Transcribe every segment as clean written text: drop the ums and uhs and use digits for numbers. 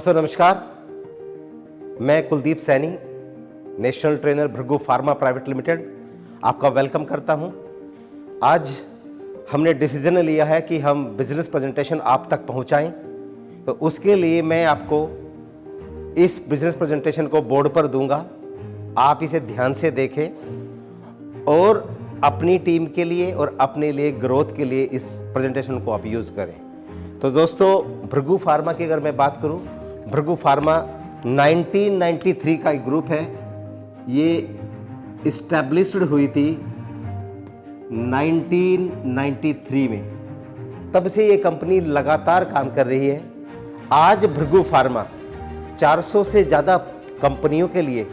दोस्तों नमस्कार, मैं Kuldeep Saini, national trainer Bhrigu pharma private limited आपका वेलकम करता हूं। आज हमने डिसीजन लिया है कि हम बिजनेस प्रेजेंटेशन आप तक पहुंचाएं, तो उसके लिए मैं आपको इस बिजनेस प्रेजेंटेशन को बोर्ड पर दूंगा। आप इसे ध्यान से देखें और अपनी टीम के लिए और अपने लिए ग्रोथ के लिए इस प्रेजेंटेशन को आप यूज़ करें। तो दोस्तों, भृगु फार्मा की अगर मैं बात करूं, भृगु फार्मा 1993 का एक ग्रुप है। ये इस्टेब्लिश्ड हुई थी 1993 में। तब से ये कंपनी लगातार काम कर रही है। आज भृगु फार्मा 400 से ज़्यादा कंपनियों के लिए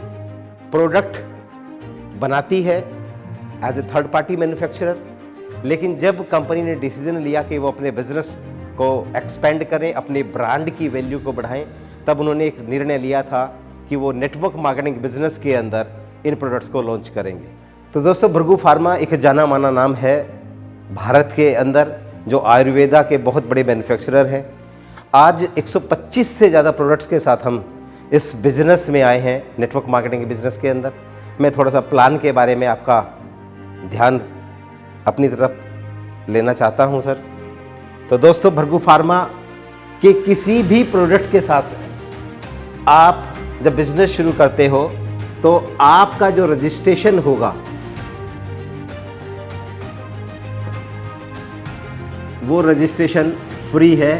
प्रोडक्ट बनाती है as a third party manufacturer. लेकिन जब कंपनी ने डिसीजन लिया कि वो अपने बिजनेस को एक्सपेंड करें, अपने ब्रांड की वैल्यू को बढ़ाएं, तब उन्होंने एक निर्णय लिया था कि वो नेटवर्क मार्केटिंग बिजनेस के अंदर इन प्रोडक्ट्स को लॉन्च करेंगे। तो दोस्तों, भृगु फार्मा एक जाना माना नाम है भारत के अंदर, जो आयुर्वेदा के बहुत बड़े मैन्युफैक्चरर हैं। आज 125 से ज़्यादा प्रोडक्ट्स के साथ हम इस बिज़नेस में आए हैं, नेटवर्क मार्केटिंग के बिज़नेस के अंदर। मैं थोड़ा सा प्लान के बारे में आपका ध्यान अपनी तरफ लेना चाहता हूं सर। तो दोस्तों, भृगु फार्मा के किसी भी प्रोडक्ट के साथ आप जब बिजनेस शुरू करते हो तो आपका जो रजिस्ट्रेशन होगा वो रजिस्ट्रेशन फ्री है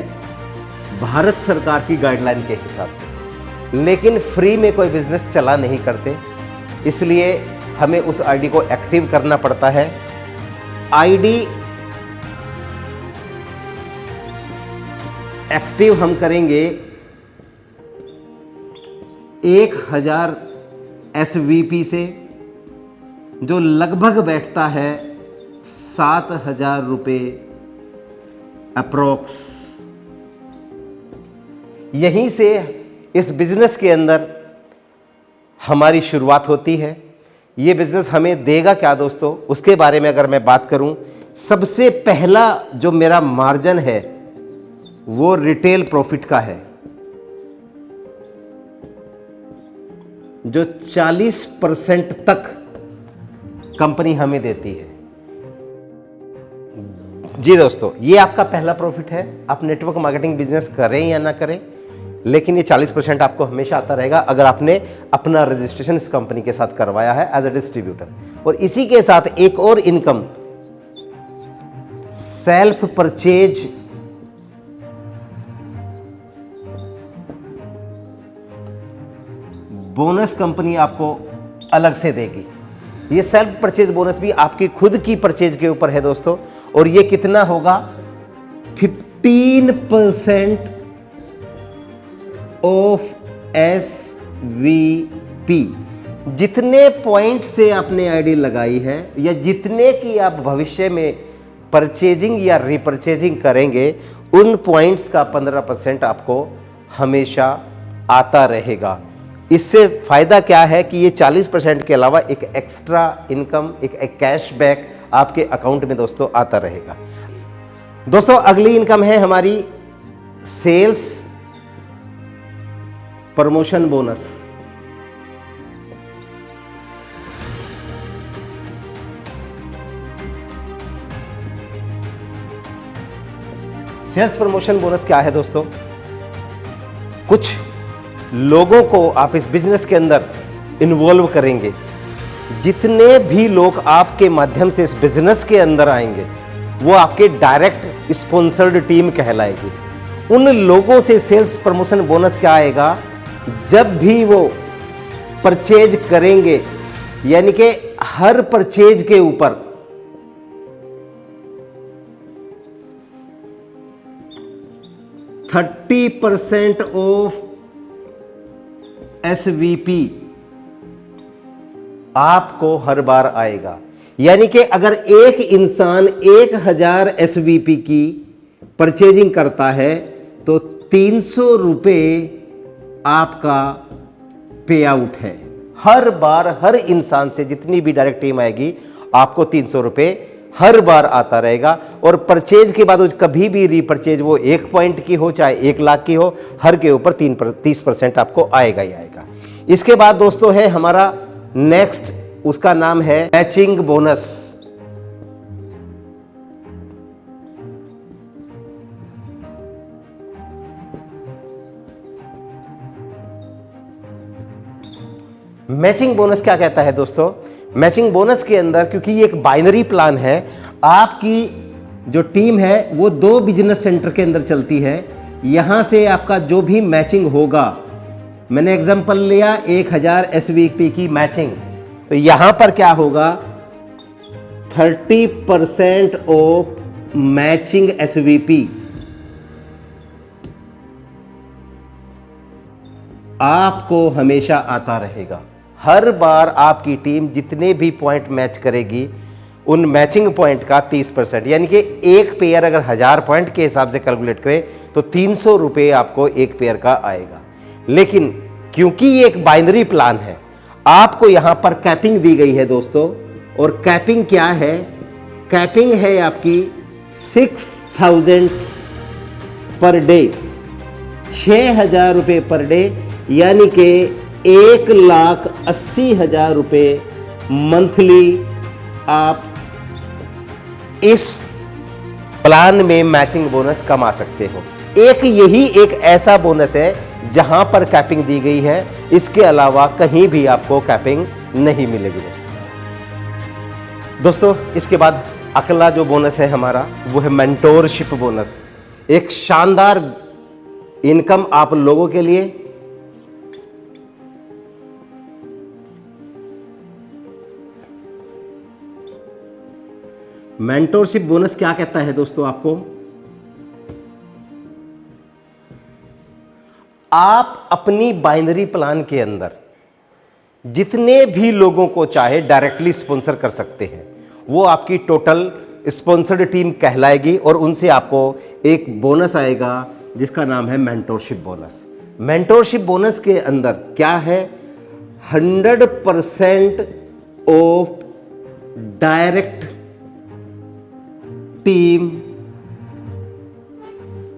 भारत सरकार की गाइडलाइन के हिसाब से। लेकिन फ्री में कोई बिजनेस चला नहीं करते, इसलिए हमें उस आईडी को एक्टिव करना पड़ता है। आईडी एक्टिव हम करेंगे 1000 SVP से, जो लगभग बैठता है 7000 रुपये अप्रोक्स। यहीं से इस बिजनेस के अंदर हमारी शुरुआत होती है। ये बिजनेस हमें देगा क्या दोस्तों, उसके बारे में अगर मैं बात करूं, सबसे पहला जो मेरा मार्जिन है वो रिटेल प्रॉफिट का है, जो 40% तक कंपनी हमें देती है। जी दोस्तों, ये आपका पहला प्रॉफिट है। आप नेटवर्क मार्केटिंग बिजनेस करें या ना करें, लेकिन ये 40% आपको हमेशा आता रहेगा अगर आपने अपना रजिस्ट्रेशन इस कंपनी के साथ करवाया है एज ए डिस्ट्रीब्यूटर। और इसी के साथ एक और income, self purchase bonus company आपको अलग से देगी। ये सेल्फ परचेज बोनस भी आपकी खुद की परचेज के ऊपर है दोस्तों। और ये कितना होगा, 15% ऑफ SVP। जितने पॉइंट से आपने आईडी लगाई है या जितने की आप भविष्य में परचेजिंग या रिपर्चेजिंग करेंगे, उन पॉइंट्स का 15% आपको हमेशा आता रहेगा। इससे फायदा क्या है कि ये 40% के अलावा एक एक्स्ट्रा इनकम, एक कैशबैक आपके अकाउंट में दोस्तों आता रहेगा। दोस्तों, अगली इनकम है हमारी sales promotion bonus. Sales promotion bonus क्या है दोस्तों, कुछ लोगों को आप इस बिजनेस के अंदर इन्वॉल्व करेंगे। जितने भी लोग आपके माध्यम से इस बिजनेस के अंदर आएंगे वो आपके डायरेक्ट स्पॉन्सर्ड टीम कहलाएगी। उन लोगों से सेल्स प्रमोशन बोनस क्या आएगा, जब भी वो परचेज करेंगे, यानी कि हर परचेज के ऊपर 30% ऑफ SVP आपको हर बार आएगा। यानी कि अगर एक इंसान 1000 SVP की परचेजिंग करता है तो 300 रुपये आपका पे आउट है। हर बार हर इंसान से जितनी भी डायरेक्ट टीम आएगी आपको 300 रुपये हर बार आता रहेगा। और परचेज के बाद कभी भी रीपरचेज वो 1 पॉइंट की हो चाहे 1 लाख की हो, हर के ऊपर 30% आपको आएगा ही आएगा। इसके बाद दोस्तों है हमारा नेक्स्ट, उसका नाम है मैचिंग बोनस। मैचिंग बोनस क्या कहता है दोस्तों? मैचिंग बोनस के अंदर, क्योंकि ये एक बाइनरी प्लान है, आपकी जो टीम है वो 2 बिजनेस सेंटर के अंदर चलती है। यहां से आपका जो भी मैचिंग होगा, मैंने एग्जांपल लिया 1000 SVP की मैचिंग, तो यहां पर क्या होगा 30% ऑफ मैचिंग SVP आपको हमेशा आता रहेगा। हर बार आपकी टीम जितने भी पॉइंट मैच करेगी उन मैचिंग पॉइंट का 30%, यानी कि एक पेयर अगर 1000 पॉइंट के हिसाब से कैलकुलेट करें तो 300 रुपये आपको एक पेयर का आएगा। लेकिन क्योंकि ये एक बाइनरी प्लान है, आपको यहां पर कैपिंग दी गई है दोस्तों। और कैपिंग क्या है? कैपिंग है आपकी 6000 पर डे, 6000 रुपये पर डे, यानी कि 1,80,000 रुपये मंथली आप इस प्लान में मैचिंग बोनस कमा सकते हो। यही एक ऐसा बोनस है जहां पर कैपिंग दी गई है, इसके अलावा कहीं भी आपको कैपिंग नहीं मिलेगी दोस्तों। इसके बाद अगला जो बोनस है हमारा वो है मेंटोरशिप बोनस। एक शानदार इनकम आप लोगों के लिए। मेंटोरशिप बोनस क्या कहता है दोस्तों? आपको आप अपनी बाइनरी प्लान के अंदर जितने भी लोगों को चाहे डायरेक्टली स्पॉन्सर कर सकते हैं, वो आपकी टोटल स्पॉन्सर्ड टीम कहलाएगी और उनसे आपको एक बोनस आएगा जिसका नाम है मेंटोरशिप बोनस। मेंटोरशिप बोनस के अंदर क्या है? 100% of direct team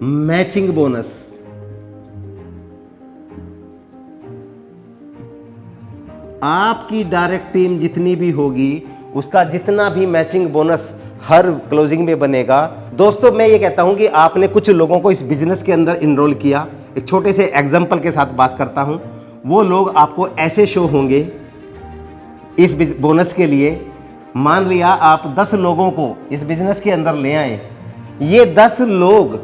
matching bonus. आपकी डायरेक्ट टीम जितनी भी होगी उसका जितना भी मैचिंग बोनस हर क्लोजिंग में बनेगा। दोस्तों मैं ये कहता हूं कि आपने कुछ लोगों को इस बिजनेस के अंदर इनरोल किया। एक छोटे से एग्जांपल के साथ बात करता हूं। वो लोग आपको ऐसे शो होंगे इस बोनस के लिए। मान लिया आप 10 लोगों को इस बिजनेस के अंदर ले आए, ये 10 लोग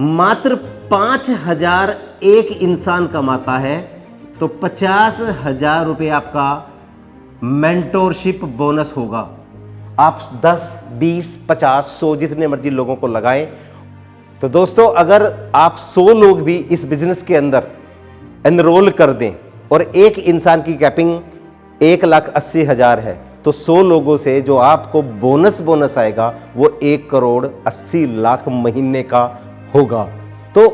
मात्र 5,000 एक इंसान कमाता है, तो 50,000 रुपये आपका मेंटोरशिप बोनस होगा। आप 10, 20, 50, 100 जितने मर्जी लोगों को लगाएं। तो दोस्तों अगर आप 100 लोग भी इस बिजनेस के अंदर एनरोल कर दें और एक इंसान की कैपिंग 1,80,000 है, तो 100 लोगों से जो आपको बोनस आएगा वो 1,80,00,000 महीने का होगा। तो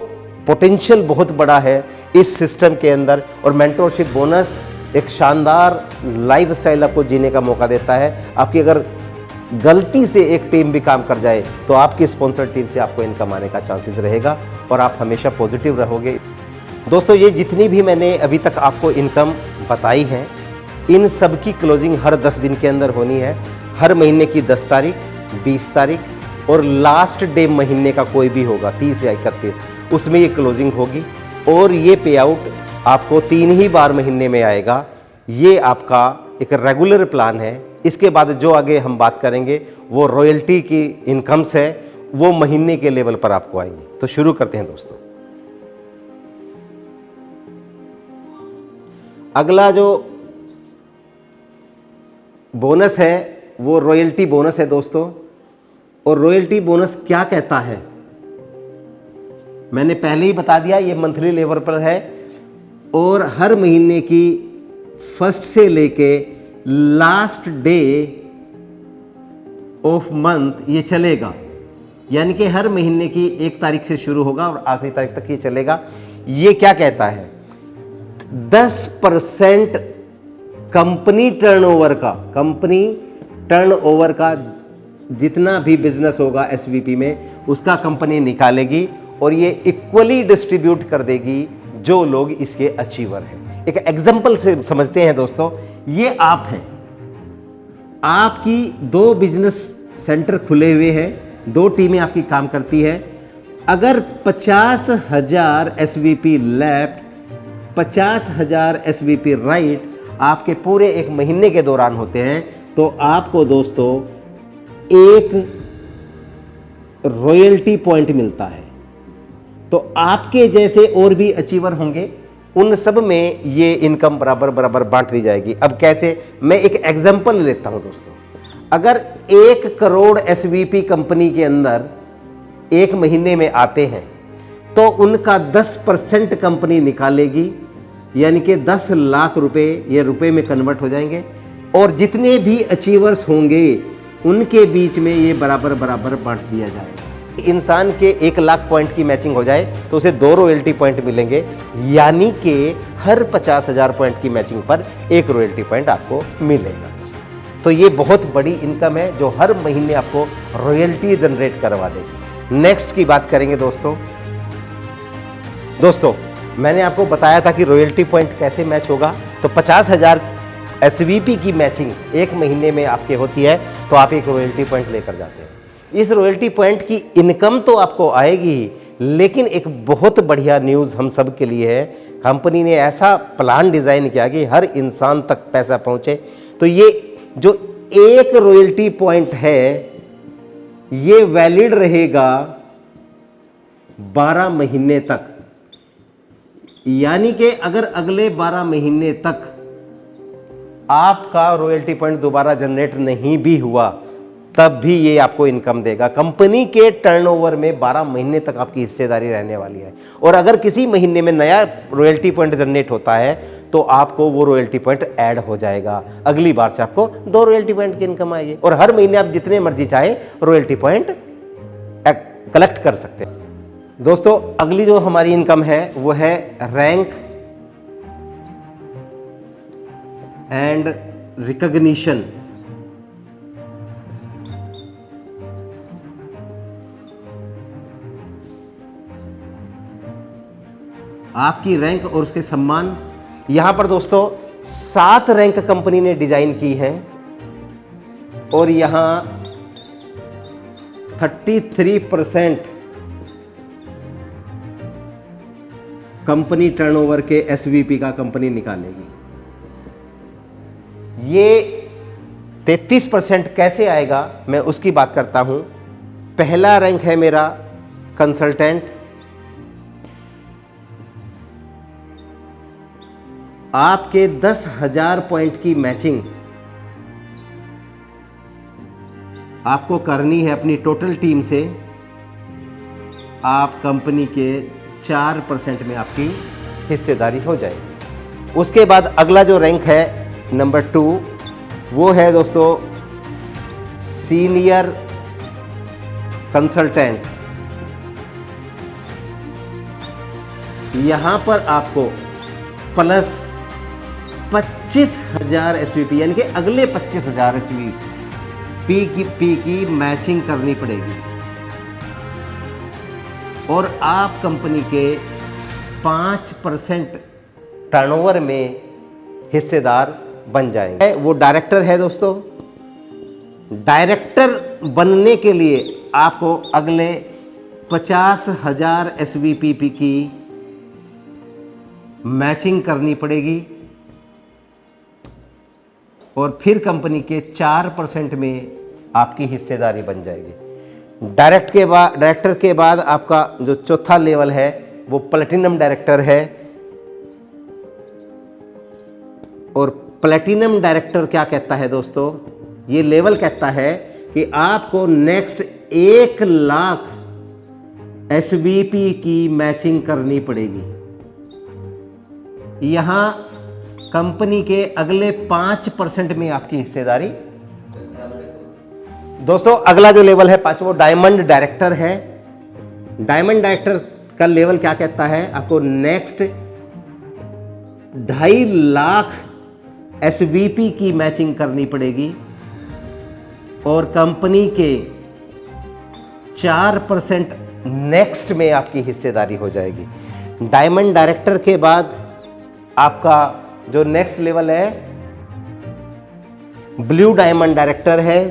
पोटेंशियल बहुत बड़ा है इस सिस्टम के अंदर। और मेंटोरशिप बोनस एक शानदार लाइफस्टाइल आपको जीने का मौका देता है। आपकी अगर गलती से एक टीम भी काम कर जाए तो आपकी स्पॉन्सर टीम से आपको इनकम आने का चांसेस रहेगा और आप हमेशा पॉजिटिव रहोगे। दोस्तों ये जितनी भी मैंने अभी तक आपको इनकम बताई है, इन सब की क्लोजिंग हर 10 दिन के अंदर होनी है। हर महीने की 10 तारीख, 20 तारीख और लास्ट डे महीने का कोई भी होगा 30 या 31, उसमें ये क्लोजिंग होगी। और ये पे आउट आपको 3 ही बार महीने में आएगा। ये आपका एक रेगुलर प्लान है। इसके बाद जो आगे हम बात करेंगे वो रॉयल्टी की इनकम्स है, वो महीने के लेवल पर आपको आएंगे। तो शुरू करते हैं दोस्तों। अगला जो बोनस है वो रॉयल्टी बोनस है दोस्तों। और रॉयल्टी बोनस क्या कहता है मैंने पहले ही बता दिया, ये मंथली लेवल पर है और हर महीने की फर्स्ट से लेके लास्ट डे ऑफ मंथ ये चलेगा। यानी कि हर महीने की 1 तारीख से शुरू होगा और आखिरी तारीख तक ये चलेगा। ये क्या कहता है? 10% कंपनी टर्नओवर का जितना भी बिजनेस होगा एसवीपी में उसका कंपनी निकालेगी और ये इक्वली डिस्ट्रीब्यूट कर देगी जो लोग इसके अचीवर हैं। एक एग्जांपल से समझते हैं दोस्तों, ये आप हैं, आपकी 2 बिजनेस सेंटर खुले हुए हैं, 2 टीमें आपकी काम करती है। अगर 50,000 एसवीपी लेफ्ट, 50,000 एसवीपी राइट आपके पूरे एक महीने के दौरान होते हैं, तो आपको दोस्तों एक रॉयल्टी पॉइंट मिलता है। तो आपके जैसे और भी अचीवर होंगे, उन सब में ये इनकम बराबर बराबर बांट दी जाएगी। अब कैसे, मैं एक एग्जांपल लेता हूं दोस्तों। अगर 1 करोड़ एसवीपी कंपनी के अंदर एक महीने में आते हैं तो उनका 10% कंपनी निकालेगी, यानी कि 10 लाख रुपए ये रुपए में कन्वर्ट हो जाएंगे, और जितने भी अचीवर्स होंगे उनके बीच में ये बराबर बराबर बांट दिया जाएगा। इंसान के 1 लाख पॉइंट की मैचिंग हो जाए तो उसे 2 रॉयल्टी पॉइंट मिलेंगे, यानी कि हर 50,000 पॉइंट की मैचिंग पर 1 रॉयल्टी पॉइंट आपको मिलेगा। तो ये बहुत बड़ी इनकम है जो हर महीने आपको रॉयल्टी जनरेट करवा देगी। नेक्स्ट की बात करेंगे दोस्तों मैंने आपको बताया था कि रॉयल्टी पॉइंट कैसे मैच होगा। तो 50,000 एसवीपी की मैचिंग एक महीने में आपके होती है तो आप एक रॉयल्टी पॉइंट लेकर जाते हैं। इस रॉयल्टी पॉइंट की इनकम तो आपको आएगी ही, लेकिन एक बहुत बढ़िया न्यूज़ हम सब के लिए है, कंपनी ने ऐसा प्लान डिज़ाइन किया कि हर इंसान तक पैसा पहुंचे। तो ये जो एक रॉयल्टी पॉइंट है ये वैलिड रहेगा 12 महीने तक, यानी कि अगर अगले 12 महीने तक आपका रॉयल्टी पॉइंट दोबारा जनरेट नहीं भी हुआ तब भी ये आपको इनकम देगा। कंपनी के टर्नओवर में 12 महीने तक आपकी हिस्सेदारी रहने वाली है, और अगर किसी महीने में नया रॉयल्टी पॉइंट जनरेट होता है तो आपको वो रॉयल्टी पॉइंट ऐड हो जाएगा। अगली बार से आपको 2 रॉयल्टी पॉइंट की इनकम आएगी, और हर महीने आप जितने मर्जी चाहे रॉयल्टी पॉइंट कलेक्ट कर सकते हैं। दोस्तों अगली जो हमारी इनकम है वो है रैंक एंड रिकॉग्निशन। आपकी रैंक और उसके सम्मान। यहां पर दोस्तों 7 रैंक कंपनी ने डिजाइन की है, और यहां 33% कंपनी टर्नओवर के एसवीपी का कंपनी निकालेगी। ये 33% कैसे आएगा मैं उसकी बात करता हूं। पहला रैंक है मेरा कंसल्टेंट, आपके 10,000 पॉइंट की मैचिंग आपको करनी है अपनी टोटल टीम से। आप कंपनी के 4% में आपकी हिस्सेदारी हो जाएगी। उसके बाद अगला जो रैंक है नंबर 2 वो है दोस्तों सीनियर कंसल्टेंट। यहां पर आपको प्लस 25,000 एसवीपी, यानी कि अगले 25,000 एसवीपी की मैचिंग करनी पड़ेगी, और आप कंपनी के 5% टर्नओवर में हिस्सेदार बन जाएंगे। वो डायरेक्टर है दोस्तों। डायरेक्टर बनने के लिए आपको अगले 50,000 एसवीपी की मैचिंग करनी पड़ेगी, और फिर कंपनी के 4% में आपकी हिस्सेदारी बन जाएगी। डायरेक्टर के बाद आपका जो चौथा लेवल है वो प्लैटिनम डायरेक्टर है, और प्लैटिनम डायरेक्टर क्या कहता है दोस्तों, ये लेवल कहता है कि आपको नेक्स्ट 1 लाख एसवीपी की मैचिंग करनी पड़ेगी। यहां कंपनी के अगले 5% में आपकी हिस्सेदारी। दोस्तों अगला जो लेवल है 5, वो डायमंड डायरेक्टर है। डायमंड डायरेक्टर का लेवल क्या कहता है, आपको नेक्स्ट 2.5 लाख एसवीपी की मैचिंग करनी पड़ेगी। और कंपनी के 4% नेक्स्ट में आपकी हिस्सेदारी हो जाएगी। डायमंड डायरेक्टर के बाद आपका जो नेक्स्ट लेवल है ब्लू डायमंड डायरेक्टर है।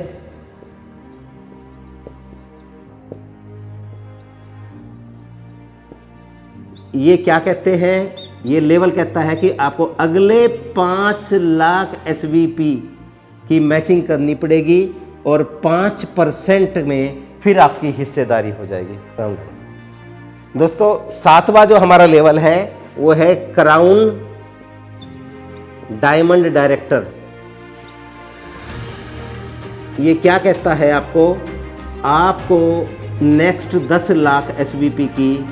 ये क्या कहते हैं, ये लेवल कहता है कि आपको अगले 5 लाख एसवीपी की मैचिंग करनी पड़ेगी और 5% में फिर आपकी हिस्सेदारी हो जाएगी। दोस्तों 7वां जो हमारा लेवल है वो है क्राउन डायमंड डायरेक्टर। ये क्या कहता है, आपको नेक्स्ट 10 लाख एसवीपी की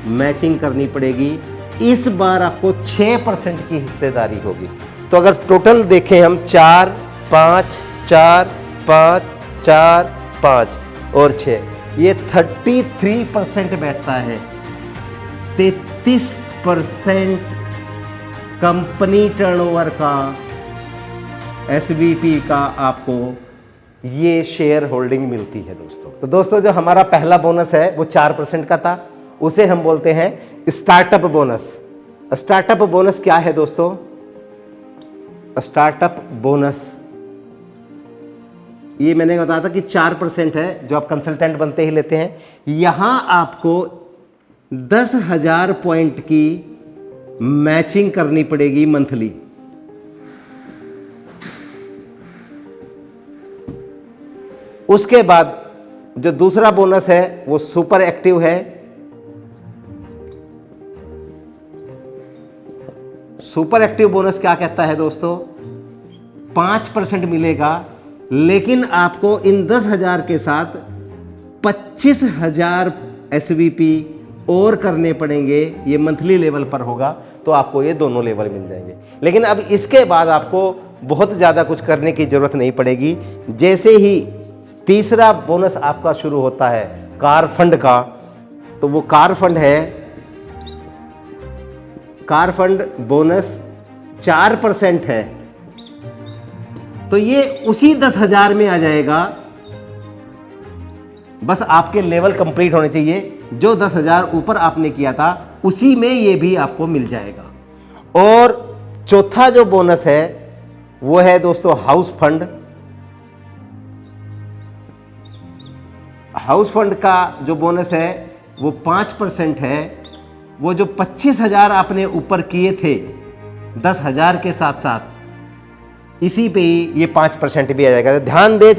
मैचिंग करनी पड़ेगी। इस बार आपको 6% की हिस्सेदारी होगी। तो अगर टोटल देखें हम 4, 5, 4, 5, 4, 5 और 6, ये 33% बैठता है। 33% कंपनी टर्नओवर का एसवीपी का आपको ये शेयर होल्डिंग मिलती है दोस्तों। तो दोस्तों जो हमारा पहला बोनस है वो 4% का था, उसे हम बोलते हैं स्टार्टअप बोनस। स्टार्टअप बोनस क्या है दोस्तों? स्टार्टअप बोनस ये मैंने बताया था कि 4% है जो आप कंसल्टेंट बनते ही लेते हैं। यहां आपको 10,000 पॉइंट की मैचिंग करनी पड़ेगी मंथली। उसके बाद जो दूसरा बोनस है वो सुपर एक्टिव है। सुपर एक्टिव बोनस क्या कहता है दोस्तों? 5% मिलेगा, लेकिन आपको इन 10,000 के साथ 25,000 एसवीपी और करने पड़ेंगे। ये मंथली लेवल पर होगा तो आपको ये दोनों लेवल मिल जाएंगे। लेकिन अब इसके बाद आपको बहुत ज़्यादा कुछ करने की ज़रूरत नहीं पड़ेगी। जैसे ही तीसरा बोनस आपका शुरू होता है कार फंड का, तो वो कार फंड है, कार फंड बोनस 4% है, तो ये उसी 10,000 में आ जाएगा। बस आपके लेवल कंप्लीट होने चाहिए। जो 10,000 ऊपर आपने किया था उसी में ये भी आपको मिल जाएगा। और चौथा जो बोनस है वो है दोस्तों हाउस फंड। हाउस फंड का जो बोनस है वो 5% है। वो जो 25,000 आपने ऊपर किए थे 10,000 के साथ साथ, इसी पे ही ये 5% भी आ जाएगा। तो ध्यान दे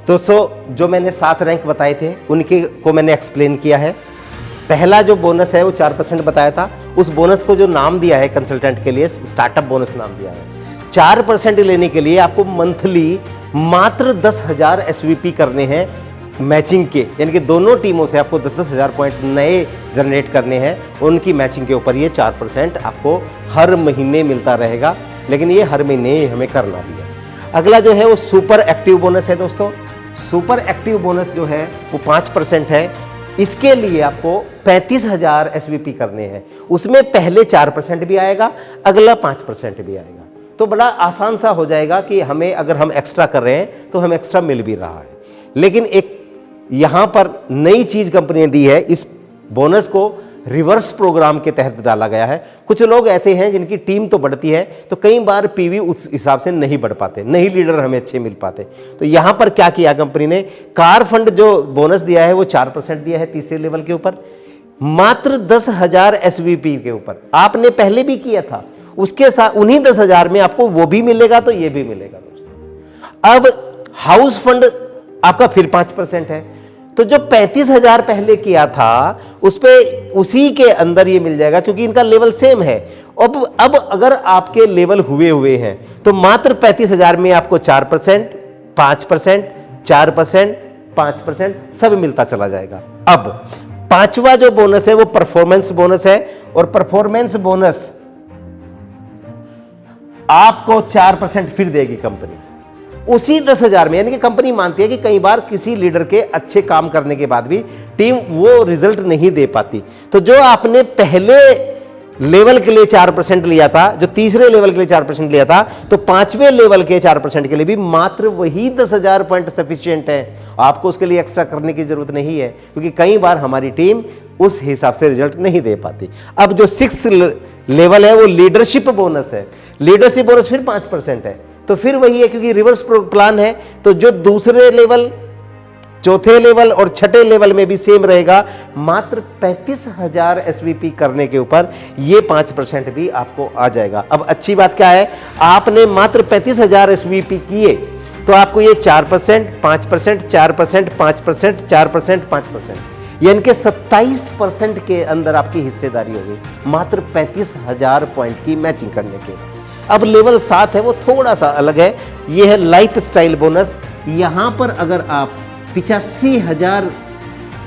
जो मैंने 7 रैंक बताए थे उनके को मैंने एक्सप्लेन किया है। पहला जो बोनस है वो 4% बताया था। उस बोनस को जो नाम दिया है कंसल्टेंट के लिए स्टार्टअप बोनस नाम दिया है। 4% लेने के लिए आपको मंथली मात्र 10,000 एसवीपी करने हैं मैचिंग के, यानी कि दोनों टीमों से आपको 10,000 पॉइंट नए जनरेट करने हैं। उनकी मैचिंग के ऊपर ये 4% आपको हर महीने मिलता रहेगा, लेकिन ये हर महीने हमें करना भी है। अगला जो है वो सुपर एक्टिव बोनस है दोस्तों। सुपर एक्टिव बोनस जो है वो 5% है। इसके लिए आपको 35,000 एसवीपी करने हैं। उसमें पहले 4% भी आएगा, अगला 5% भी आएगा। तो बड़ा आसान सा हो जाएगा कि हमें अगर हम एक्स्ट्रा कर रहे हैं तो हमें एक्स्ट्रा मिल भी रहा है। लेकिन एक यहां पर नई चीज कंपनी ने दी है, इस बोनस को रिवर्स प्रोग्राम के तहत डाला गया है। कुछ लोग ऐसे हैं जिनकी टीम तो बढ़ती है तो कई बार पीवी उस हिसाब से नहीं बढ़ पाते, नहीं लीडर हमें अच्छे मिल पाते। तो यहां पर क्या किया कंपनी ने, कार फंड जो बोनस दिया है वो 4% दिया है तीसरे लेवल के ऊपर, मात्र 10,000 एसवीपी के ऊपर। आपने पहले भी किया था, उसके साथ उन्हीं 10,000 में आपको वो भी मिलेगा तो ये भी मिलेगा दोस्तों। अब हाउस फंड आपका फिर 5% है। तो जो 35,000 पहले किया था उस पे उसी के अंदर ये मिल जाएगा, क्योंकि इनका लेवल सेम है। अब अगर आपके लेवल हुए हैं तो मात्र 35,000 में आपको 4%, 5%, 4%, 5% सब मिलता चला जाएगा। अब पांचवा जो बोनस है वो परफॉर्मेंस बोनस है, और परफॉर्मेंस बोनस आपको 4% फिर देगी कंपनी उसी 10,000 में। यानी कि कंपनी मानती है कि कई बार किसी लीडर के अच्छे काम करने के बाद भी टीम वो रिजल्ट नहीं दे पाती, तो जो आपने पहले लेवल के लिए 4% लिया था, जो तीसरे लेवल के लिए 4% लिया था, तो पांचवें लेवल के 4% के लिए भी मात्र वही 10,000 पॉइंट सफिशिएंट है। आपको उसके लिए एक्स्ट्रा करने की जरूरत नहीं है, क्योंकि कई बार हमारी टीम उस हिसाब से रिजल्ट नहीं दे पाती। अब जो 6th लेवल है वो लीडरशिप बोनस है। लीडरशिप बोनस फिर 5% है, तो फिर वही है, क्योंकि रिवर्स प्लान है, तो जो दूसरे लेवल, चौथे लेवल और छठे लेवल में भी सेम रहेगा। मात्र 35,000 एसवीपी करने के ऊपर ये 5% भी आपको आ जाएगा। अब अच्छी बात क्या है, आपने मात्र 35,000 एसवीपी किए तो आपको ये 4%, 5%, 4%, 5%, 4%, 5%, यानी कि 27% के अंदर आपकी हिस्सेदारी होगी मात्र 35,000 पॉइंट की मैचिंग करने के। अब लेवल 7 है, वो थोड़ा सा अलग है, ये है लाइफ स्टाइल बोनस। यहां पर अगर आप 85,000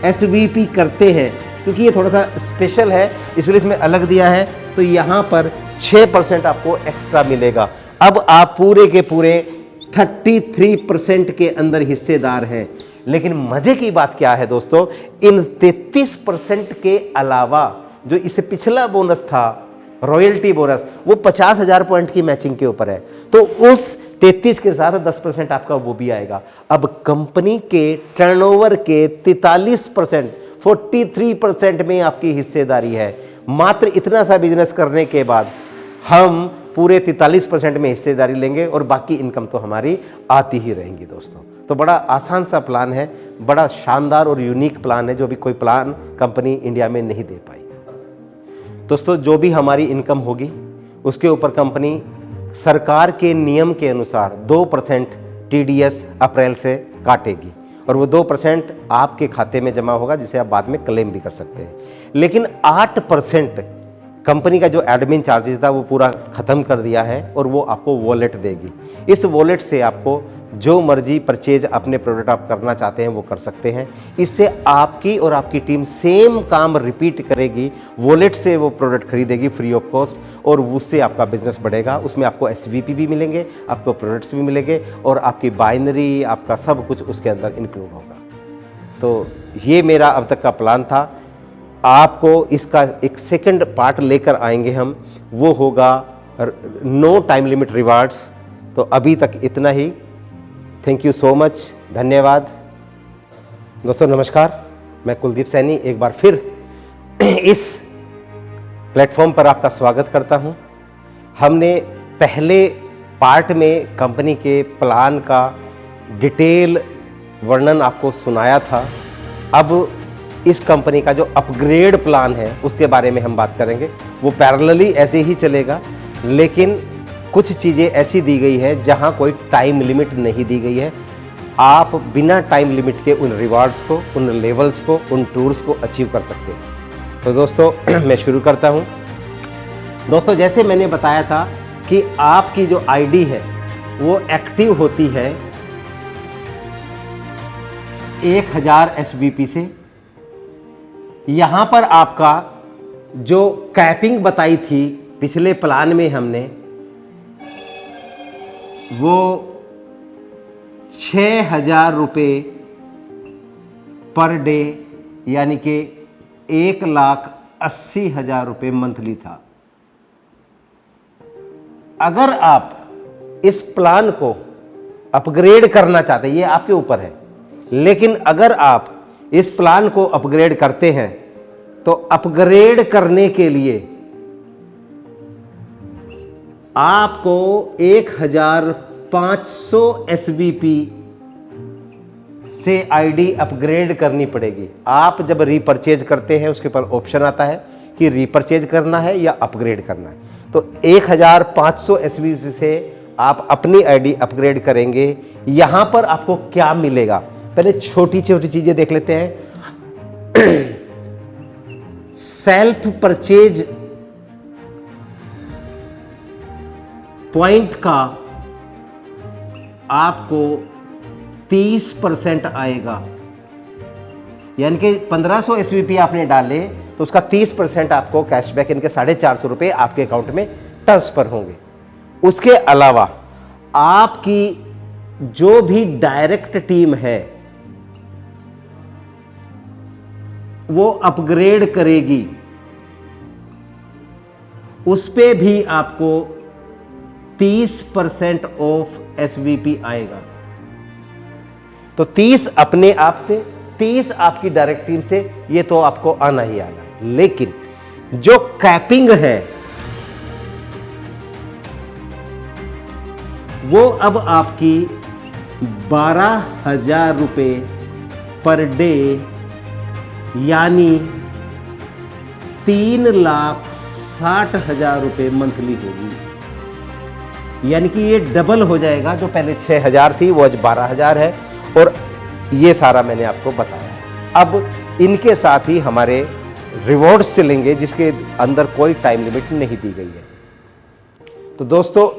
एसवीपी करते हैं, क्योंकि ये थोड़ा सा स्पेशल है इसलिए इसमें अलग दिया है, तो यहां पर 6% आपको एक्स्ट्रा मिलेगा। अब आप पूरे के पूरे 33% के अंदर हिस्सेदार हैं। लेकिन मजे की बात क्या है दोस्तों, इन 33% के अलावा जो इससे पिछला बोनस था, रॉयल्टी बोनस, वो 50,000 पॉइंट की मैचिंग के ऊपर है, तो उस 33 के साथ 10% आपका वो भी आएगा। अब कंपनी के टर्नओवर के 43%, 43% में आपकी हिस्सेदारी है। मात्र इतना सा बिजनेस करने के बाद हम पूरे 43% में हिस्सेदारी लेंगे और बाकी इनकम तो हमारी आती ही रहेंगी दोस्तों। तो बड़ा आसान सा प्लान है, बड़ा शानदार और यूनिक प्लान है, जो भी कोई प्लान कंपनी इंडिया में नहीं दे पाई। दोस्तों, जो भी हमारी इनकम होगी उसके ऊपर कंपनी सरकार के नियम के अनुसार 2% टीडीएस अप्रैल से काटेगी, और वो 2% आपके खाते में जमा होगा, जिसे आप बाद में क्लेम भी कर सकते हैं। लेकिन 8% कंपनी का जो एडमिन चार्जेस था वो पूरा ख़त्म कर दिया है, और वो आपको वॉलेट देगी। इस वॉलेट से आपको जो मर्जी परचेज अपने प्रोडक्ट आप करना चाहते हैं वो कर सकते हैं। इससे आपकी और आपकी टीम सेम काम रिपीट करेगी, वॉलेट से वो प्रोडक्ट खरीदेगी फ्री ऑफ कॉस्ट, और उससे आपका बिजनेस बढ़ेगा। उसमें आपको एसवीपी भी मिलेंगे, आपको प्रोडक्ट्स भी मिलेंगे, और आपकी बाइनरी, आपका सब कुछ उसके अंदर इंक्लूड होगा। तो ये मेरा अब तक का प्लान था। आपको इसका एक सेकंड पार्ट लेकर आएंगे हम, वो होगा नो टाइम लिमिट रिवार्ड्स। तो अभी तक इतना ही। थैंक यू सो मच, धन्यवाद दोस्तों। नमस्कार, मैं कुलदीप सैनी एक बार फिर इस प्लेटफॉर्म पर आपका स्वागत करता हूं। हमने पहले पार्ट में कंपनी के प्लान का डिटेल वर्णन आपको सुनाया था। अब इस कंपनी का जो अपग्रेड प्लान है उसके बारे में हम बात करेंगे। वो पैरेलली ऐसे ही चलेगा, लेकिन कुछ चीज़ें ऐसी दी गई है जहां कोई टाइम लिमिट नहीं दी गई है। आप बिना टाइम लिमिट के उन रिवार्ड्स को, उन लेवल्स को, उन टूर्स को अचीव कर सकते हैं। तो दोस्तों मैं शुरू करता हूं। दोस्तों, जैसे मैंने बताया था कि आपकी जो आईडी है वो एक्टिव होती है 1000 एसवीपी से। यहां पर आपका जो कैपिंग बताई थी पिछले प्लान में हमने, वो 6,000 रुपये पर डे, यानी कि 1,80,000 रुपये मंथली था। अगर आप इस प्लान को अपग्रेड करना चाहते हैं, ये आपके ऊपर है, लेकिन अगर आप इस प्लान को अपग्रेड करते हैं तो अपग्रेड करने के लिए आपको 1,500 एसवीपी से आईडी अपग्रेड करनी पड़ेगी। आप जब रीपरचेज करते हैं उसके ऊपर ऑप्शन आता है कि रीपरचेज करना है या अपग्रेड करना है। तो 1,500 एसवीपी से आप अपनी आईडी अपग्रेड करेंगे। यहां पर आपको क्या मिलेगा, पहले छोटी छोटी चीजें देख लेते हैं। सेल्फ परचेज पॉइंट का आपको 30% आएगा, यानी कि 1500 एसवीपी आपने डाले तो उसका 30% आपको कैशबैक, इनके 450 रुपये आपके अकाउंट में ट्रांसफर होंगे। उसके अलावा आपकी जो भी डायरेक्ट टीम है वो अपग्रेड करेगी उस पे भी आपको 30% ऑफ SVP आएगा। तो 30 अपने आप से, 30 आपकी डायरेक्ट टीम से, ये तो आपको आना ही आना है। लेकिन जो कैपिंग है वो अब आपकी 12,000 रुपये पर डे, यानी 3,60,000 रुपये मंथली होगी। यानी कि ये डबल हो जाएगा, जो पहले 6,000 थी वो आज 12,000 है। और ये सारा मैंने आपको बताया। अब इनके साथ ही हमारे रिवॉर्ड्स चलेंगे जिसके अंदर कोई टाइम लिमिट नहीं दी गई है। तो दोस्तों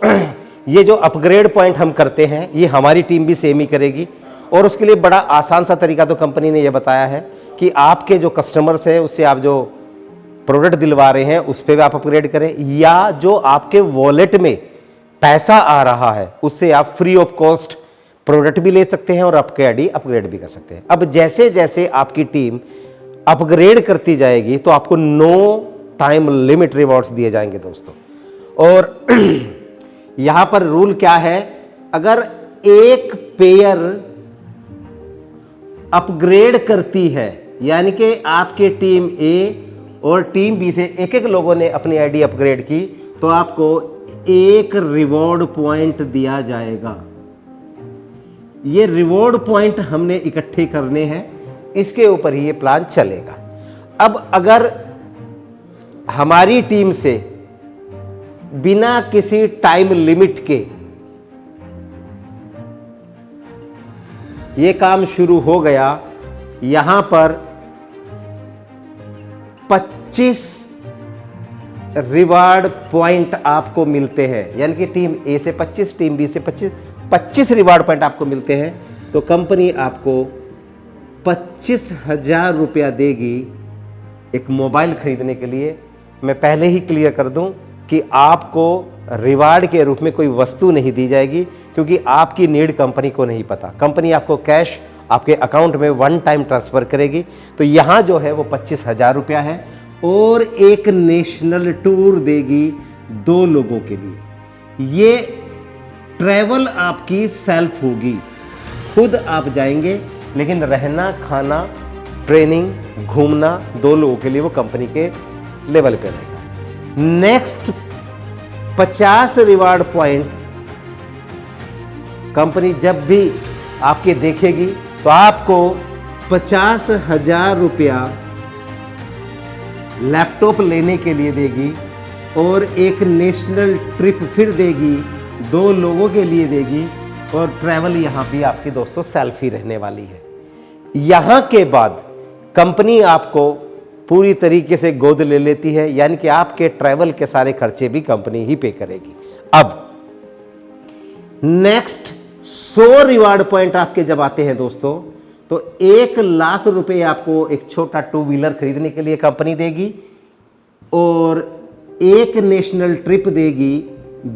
ये जो अपग्रेड पॉइंट हम करते हैं ये हमारी टीम भी सेम ही करेगी। और उसके लिए बड़ा आसान सा तरीका तो कंपनी ने ये बताया है कि आपके जो कस्टमर्स हैं उससे आप जो प्रोडक्ट दिलवा रहे हैं उस पर भी आप अपग्रेड करें, या जो आपके वॉलेट में पैसा आ रहा है उससे आप फ्री ऑफ कॉस्ट प्रोडक्ट भी ले सकते हैं और आपके आईडी अपग्रेड भी कर सकते हैं। अब जैसे जैसे आपकी टीम अपग्रेड करती जाएगी तो आपको नो टाइम लिमिट रिवॉर्ड्स दिए जाएंगे दोस्तों। और यहां पर रूल क्या है, अगर एक पेयर अपग्रेड करती है, यानी कि आपके टीम ए और टीम बी से एक एक लोगों ने अपनी आईडी अपग्रेड की, तो आपको एक रिवॉर्ड पॉइंट दिया जाएगा। ये रिवॉर्ड पॉइंट हमने इकट्ठे करने हैं, इसके ऊपर ही ये प्लान चलेगा। अब अगर हमारी टीम से बिना किसी टाइम लिमिट के ये काम शुरू हो गया, यहां पर 25 रिवार्ड पॉइंट आपको मिलते हैं, यानी कि टीम ए से 25, टीम बी से 25 रिवार्ड पॉइंट आपको मिलते हैं। तो कंपनी आपको 25,000 रुपया देगी एक मोबाइल खरीदने के लिए। मैं पहले ही क्लियर कर दूं कि आपको रिवार्ड के रूप में कोई वस्तु नहीं दी जाएगी, क्योंकि आपकी नीड कंपनी को नहीं पता। कंपनी आपको कैश आपके अकाउंट में वन टाइम ट्रांसफ़र करेगी। तो यहाँ जो है वो 25,000 रुपया है और एक नेशनल टूर देगी 2 लोगों के लिए। ये ट्रैवल आपकी सेल्फ होगी, खुद आप जाएंगे, लेकिन रहना, खाना, ट्रेनिंग, घूमना 2 लोगों के लिए वो कंपनी के लेवल पे रहेगा। नेक्स्ट 50 रिवार्ड पॉइंट कंपनी जब भी आपके देखेगी तो आपको 50,000 रुपया लैपटॉप लेने के लिए देगी और एक नेशनल ट्रिप फिर देगी, 2 लोगों के लिए देगी। और ट्रैवल यहाँ भी आपकी दोस्तों सेल्फ ही रहने वाली है। यहाँ के बाद कंपनी आपको पूरी तरीके से गोद ले लेती है, यानी कि आपके ट्रैवल के सारे खर्चे भी कंपनी ही पे करेगी। अब नेक्स्ट 100 रिवार्ड पॉइंट आपके जब आते हैं दोस्तों, तो 1,00,000 रुपए आपको एक छोटा 2 व्हीलर खरीदने के लिए कंपनी देगी और एक नेशनल ट्रिप देगी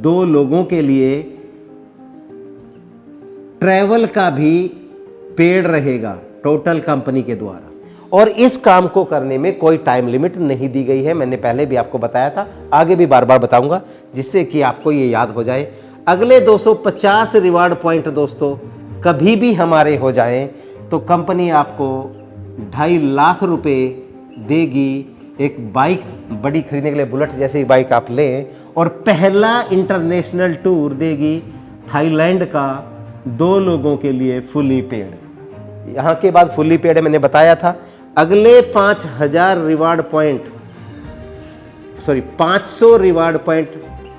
2 लोगों के लिए। ट्रैवल का भी पेड रहेगा टोटल कंपनी के द्वारा। और इस काम को करने में कोई टाइम लिमिट नहीं दी गई है, मैंने पहले भी आपको बताया था, आगे भी बार बार बताऊंगा, जिससे कि आपको ये याद हो जाए। अगले 250 रिवार्ड पॉइंट दोस्तों कभी भी हमारे हो जाएं तो कंपनी आपको 2.5 लाख रुपए देगी एक बाइक बड़ी खरीदने के लिए, बुलेट जैसी बाइक आप लें, और पहला इंटरनेशनल टूर देगी थाईलैंड का 2 लोगों के लिए फुली पेड। यहाँ के बाद फुली पेड मैंने बताया था। अगले 5,000 रिवार्ड पॉइंट, 500 रिवार्ड पॉइंट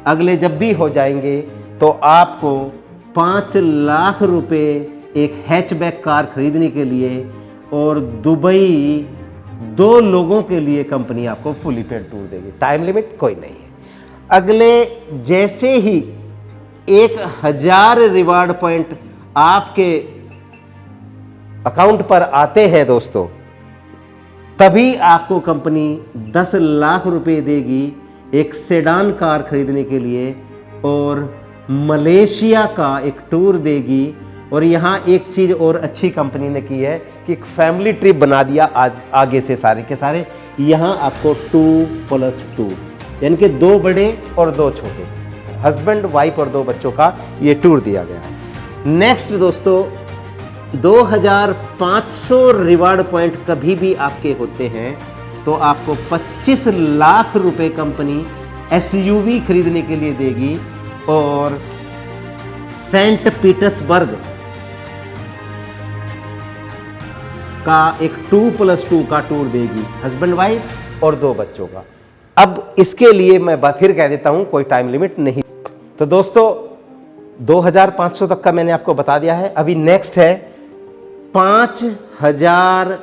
अगले जब भी हो जाएंगे तो आपको 5 लाख रुपए एक हैचबैक कार खरीदने के लिए और दुबई 2 लोगों के लिए कंपनी आपको फुली पेड टूर देगी। टाइम लिमिट कोई नहीं है। अगले जैसे ही 1,000 रिवार्ड पॉइंट आपके अकाउंट पर आते हैं दोस्तों, तभी आपको कंपनी 10 लाख रुपए देगी एक सेडान कार खरीदने के लिए और मलेशिया का एक टूर देगी। और यहाँ एक चीज़ और अच्छी कंपनी ने की है कि एक फैमिली ट्रिप बना दिया आज आगे से सारे के सारे। यहाँ आपको 2+2 यानी कि 2 बड़े और 2 छोटे, हस्बैंड वाइफ और 2 बच्चों का ये टूर दिया गया है। नेक्स्ट दोस्तों, 2500 रिवार्ड पॉइंट कभी भी आपके होते हैं तो आपको 25 लाख रुपए कंपनी एसयूवी खरीदने के लिए देगी और सेंट पीटर्सबर्ग का एक 2+2 का टूर देगी, हस्बैंड वाइफ और 2 बच्चों का। अब इसके लिए मैं फिर कह देता हूं, कोई टाइम लिमिट नहीं। तो दोस्तों 2500 तक का मैंने आपको बता दिया है। अभी नेक्स्ट है 5000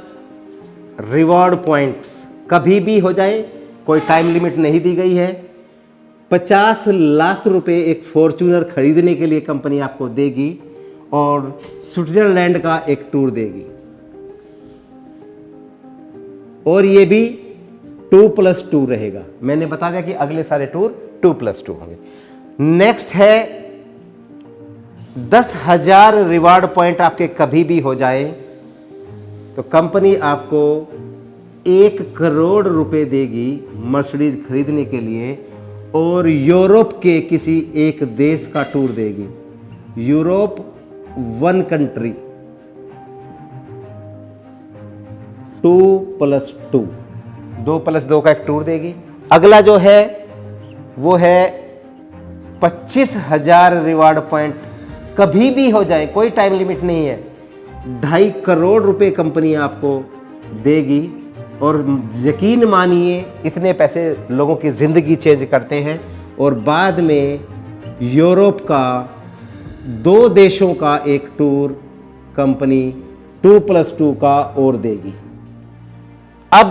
रिवॉर्ड पॉइंट्स, कभी भी हो जाए, कोई टाइम लिमिट नहीं दी गई है। 50 लाख रुपए एक फॉर्च्यूनर खरीदने के लिए कंपनी आपको देगी और स्विट्जरलैंड का एक टूर देगी, और ये भी 2+2 रहेगा। मैंने बता दिया कि अगले सारे टूर 2+2 होंगे। नेक्स्ट है 10,000 रिवार्ड पॉइंट आपके कभी भी हो जाए तो कंपनी आपको 1 करोड़ रुपए देगी मर्सिडीज खरीदने के लिए और यूरोप के किसी एक देश का टूर देगी, यूरोप 1 कंट्री, 2+2, 2+2 का एक टूर देगी। अगला जो है वो है 25,000 रिवार्ड पॉइंट, कभी भी हो जाए, कोई टाइम लिमिट नहीं है। 2.5 करोड़ रुपए कंपनी आपको देगी और यकीन मानिए इतने पैसे लोगों की ज़िंदगी चेंज करते हैं। और बाद में यूरोप का 2 देशों का एक टूर कंपनी 2+2 का और देगी। अब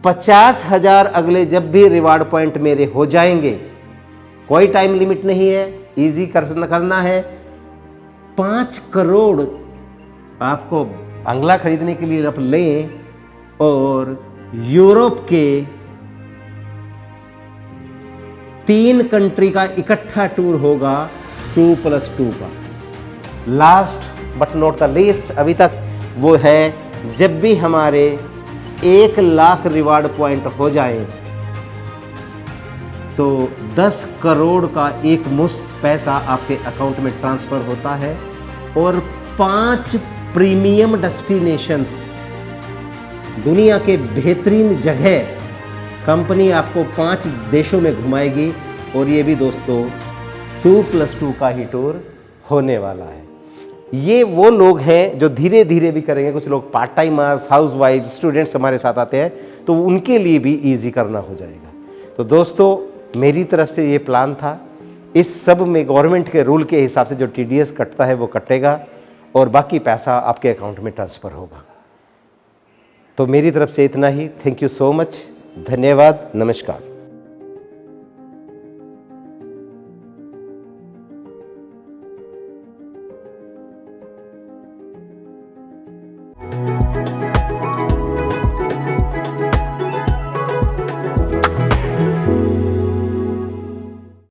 50,000 अगले जब भी रिवार्ड पॉइंट मेरे हो जाएंगे, कोई टाइम लिमिट नहीं है, इजी करना है। 5 करोड़ आपको बंगला खरीदने के लिए आप लें और यूरोप के 3 कंट्री का इकट्ठा टूर होगा 2+2 का। Last but not the least अभी तक वो है, जब भी हमारे 1 लाख रिवार्ड पॉइंट हो जाए तो 10 करोड़ का एक मुश्त पैसा आपके अकाउंट में ट्रांसफर होता है और 5 प्रीमियम डेस्टिनेशंस, दुनिया के बेहतरीन जगह कंपनी आपको 5 देशों में घुमाएगी। और ये भी दोस्तों 2+2 का ही टूर होने वाला है। ये वो लोग हैं जो धीरे धीरे भी करेंगे। कुछ लोग part timers, house wife, students हमारे साथ आते हैं तो उनके लिए भी ईजी करना हो जाएगा। तो दोस्तों मेरी तरफ से ये प्लान था। इस सब में गवर्नमेंट के रूल के हिसाब से जो TDS कटता है वो कटेगा और बाकी पैसा आपके अकाउंट में ट्रांसफ़र होगा। तो मेरी तरफ से इतना ही। थैंक यू सो मच, धन्यवाद, नमस्कार।